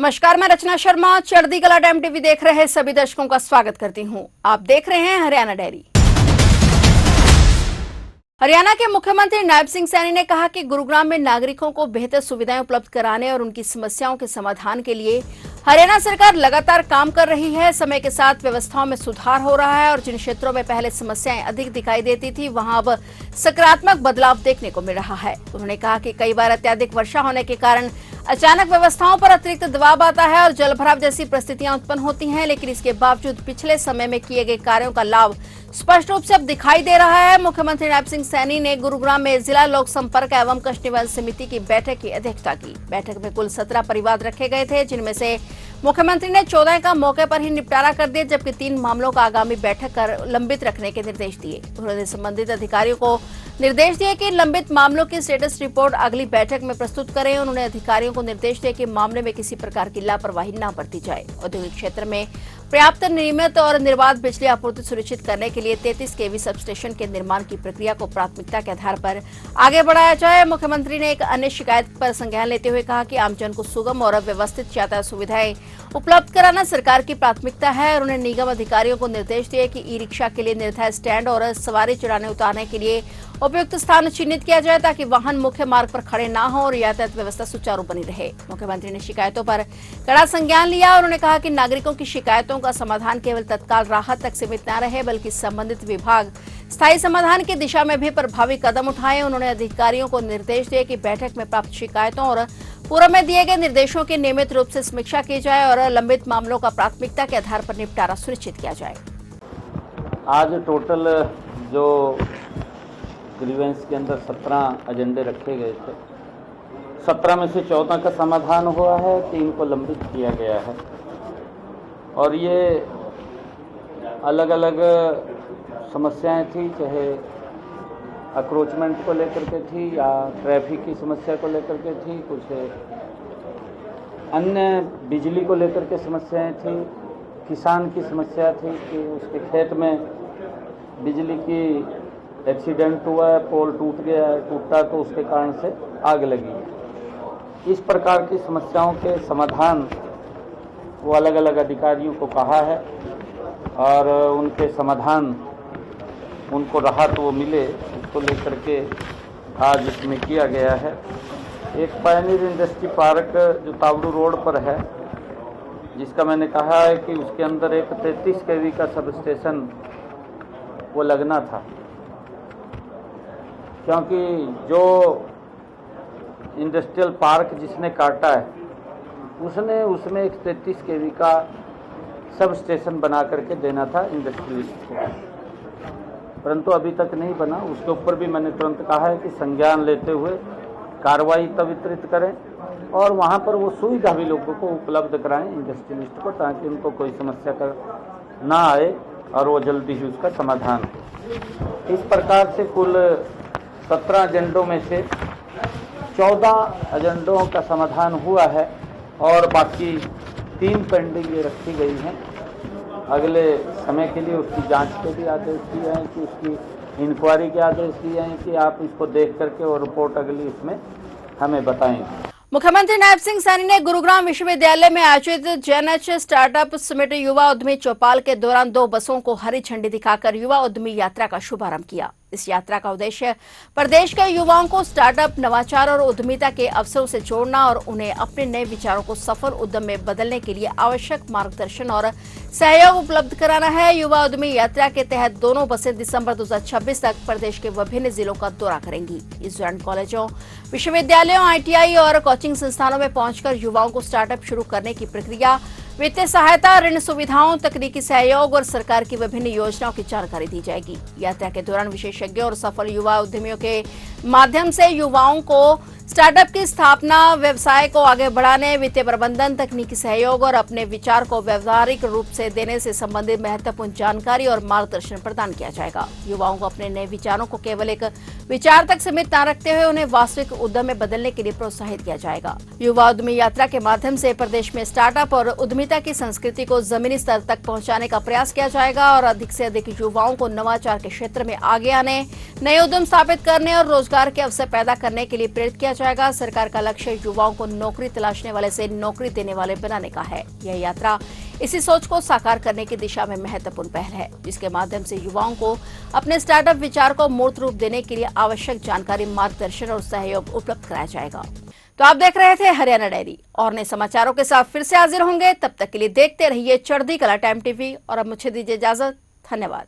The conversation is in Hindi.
नमस्कार, मैं रचना शर्मा चढ़दी कला टाइम टीवी देख रहे सभी दर्शकों का स्वागत करती हूं। आप देख रहे हैं हरियाणा डायरी। हरियाणा के मुख्यमंत्री नायब सिंह सैनी ने कहा कि गुरुग्राम में नागरिकों को बेहतर सुविधाएं उपलब्ध कराने और उनकी समस्याओं के समाधान के लिए हरियाणा सरकार लगातार काम कर रही है। समय के साथ व्यवस्थाओं में सुधार हो रहा है और जिन क्षेत्रों में पहले समस्याएं अधिक दिखाई देती थी वहां अब सकारात्मक बदलाव देखने को मिल रहा है। उन्होंने कहा कि कई बार अत्यधिक वर्षा होने के कारण अचानक व्यवस्थाओं पर अतिरिक्त दबाव आता है और जलभराव जैसी परिस्थितियां उत्पन्न होती हैं, लेकिन इसके बावजूद पिछले समय में किए गए कार्यों का लाभ स्पष्ट रूप से अब दिखाई दे रहा है। मुख्यमंत्री नायब सिंह सैनी ने गुरुग्राम में जिला लोक संपर्क एवं कष्ट निवारण समिति की बैठक की अध्यक्षता की। बैठक में कुल 17 परिवाद रखे गए थे, जिनमें से मुख्यमंत्री ने 14 का मौके पर ही निपटारा कर दिया, जबकि 3 मामलों का आगामी बैठक कर लंबित रखने के निर्देश दिए। उन्होंने संबंधित अधिकारियों को निर्देश दिए कि लंबित मामलों की स्टेटस रिपोर्ट अगली बैठक में प्रस्तुत करें। उन्होंने अधिकारियों को निर्देश दिए कि मामले में किसी प्रकार की लापरवाही न बरती जाए। औद्योगिक क्षेत्र में पर्याप्त, नियमित और निर्बाध बिजली आपूर्ति सुनिश्चित करने के लिए 33 केवी सब स्टेशन के निर्माण की प्रक्रिया को प्राथमिकता के आधार पर आगे बढ़ाया जाए। मुख्यमंत्री ने एक अन्य शिकायत पर संज्ञान लेते हुए कहा कि आमजन को सुगम और व्यवस्थित यातायात सुविधाएं उपलब्ध कराना सरकार की प्राथमिकता है। उन्होंने निगम अधिकारियों को निर्देश दिए कि ई रिक्शा के लिए निर्धारित स्टैंड और सवारी चढ़ाने उतारने के लिए उपयुक्त स्थान चिन्हित किया जाए, ताकि वाहन मुख्य मार्ग पर खड़े न हो और यातायात व्यवस्था सुचारू बनी रहे। मुख्यमंत्री ने शिकायतों पर कड़ा संज्ञान लिया। उन्होंने कहा कि नागरिकों की शिकायतों का समाधान केवल तत्काल राहत तक सीमित न रहे, बल्कि संबंधित विभाग स्थायी समाधान की दिशा में भी प्रभावी कदम उठाएं। उन्होंने अधिकारियों को निर्देश दिए कि बैठक में प्राप्त शिकायतों और पूर्व में दिए गए निर्देशों की नियमित रूप से समीक्षा की जाए और लंबित मामलों का प्राथमिकता के आधार पर निपटारा सुनिश्चित किया जाए। आज टोटल जो ग्रीवेंस के अंदर 17 एजेंडे रखे गए थे, 17 में से 14 का समाधान हुआ है, 3 को लंबित किया गया है। और ये अलग अलग समस्याएं थी, चाहे अक्रोचमेंट को लेकर के थी या ट्रैफिक की समस्या को लेकर के थी, कुछ अन्य बिजली को लेकर के समस्याएं थी, किसान की समस्या थी कि उसके खेत में बिजली की एक्सीडेंट हुआ है, पोल टूटा तो उसके कारण से आग लगी। इस प्रकार की समस्याओं के समाधान वो अलग अलग अधिकारियों को कहा है और उनके समाधान उनको राहत वो मिले, उसको लेकर के आज इसमें किया गया है। एक पायनियर इंडस्ट्री पार्क जो तावड़ू रोड पर है, जिसका मैंने कहा है कि उसके अंदर एक 33 केवी का सब स्टेशन वो लगना था, क्योंकि जो इंडस्ट्रियल पार्क जिसने काटा है उसने उसमें एक 33 केवी का सब स्टेशन बना करके देना था इंडस्ट्रियलिस्ट को, परंतु अभी तक नहीं बना। उसके ऊपर भी मैंने तुरंत कहा है कि संज्ञान लेते हुए कार्रवाई तब वितरित करें और वहाँ पर वो सुविधा भी लोगों को उपलब्ध कराएं इंडस्ट्रियलिस्ट को, ताकि उनको कोई समस्या का ना आए और वो जल्दी ही उसका समाधान हो। इस प्रकार से कुल 17 एजेंडों में से 14 एजेंडों का समाधान हुआ है और बाकी 3 पेंडिंग ये रखी गई हैं। अगले समय के लिए उसकी जांच के भी आदेश दिए हैं, कि उसकी इंक्वायरी के आदेश दिए हैं कि आप इसको देख करके और रिपोर्ट अगली उसमें हमें बताएंगे। मुख्यमंत्री नायब सिंह सैनी ने गुरुग्राम विश्वविद्यालय में आयोजित जेएनएच स्टार्टअप समिट युवा उद्यमी चौपाल के दौरान 2 बसों को हरी झंडी दिखाकर युवा उद्यमी यात्रा का शुभारंभ किया। इस यात्रा का उद्देश्य प्रदेश के युवाओं को स्टार्टअप, नवाचार और उद्यमिता के अवसरों से जोड़ना और उन्हें अपने नए विचारों को सफल उद्यम में बदलने के लिए आवश्यक मार्गदर्शन और सहयोग उपलब्ध कराना है। युवा उद्यमी यात्रा के तहत दोनों बसें दिसंबर 2026 तक प्रदेश के विभिन्न जिलों का दौरा करेंगी। इस दौरान कॉलेजों, विश्वविद्यालयों, आईटीआई और कोचिंग संस्थानों में पहुंचकर युवाओं को स्टार्टअप शुरू करने की प्रक्रिया, वित्तीय सहायता, ऋण सुविधाओं, तकनीकी सहयोग और सरकार की विभिन्न योजनाओं की जानकारी दी जाएगी। यात्रा के दौरान विशेषज्ञों और सफल युवा उद्यमियों के माध्यम से युवाओं को स्टार्टअप की स्थापना, व्यवसाय को आगे बढ़ाने, वित्तीय प्रबंधन, तकनीकी सहयोग और अपने विचार को व्यावहारिक रूप से देने से संबंधित महत्वपूर्ण जानकारी और मार्गदर्शन प्रदान किया जाएगा। युवाओं को अपने नए विचारों को केवल एक विचार तक सीमित न रखते हुए उन्हें वास्तविक उद्यम में बदलने के लिए प्रोत्साहित किया जाएगा। युवा उद्यमी यात्रा के माध्यम से प्रदेश में स्टार्टअप और उद्यमिता की संस्कृति को जमीनी स्तर तक पहुंचाने का प्रयास किया जाएगा और अधिक से अधिक युवाओं को नवाचार के क्षेत्र में आगे आने, नए उद्यम स्थापित करने और रोजगार के अवसर पैदा करने के लिए प्रेरित किया जाएगा। सरकार का लक्ष्य युवाओं को नौकरी तलाशने वाले से नौकरी देने वाले बनाने का है। यह यात्रा इसी सोच को साकार करने की दिशा में महत्वपूर्ण पहल है, जिसके माध्यम से युवाओं को अपने स्टार्टअप विचार को मूर्त रूप देने के लिए आवश्यक जानकारी, मार्गदर्शन और सहयोग उपलब्ध कराया जाएगा। तो आप देख रहे थे हरियाणा डायरी और नए समाचारों के साथ फिर से हाजिर होंगे। तब तक के लिए देखते रहिए चढ़ती कला टाइम टीवी और अब मुझे दीजिए इजाजत। धन्यवाद।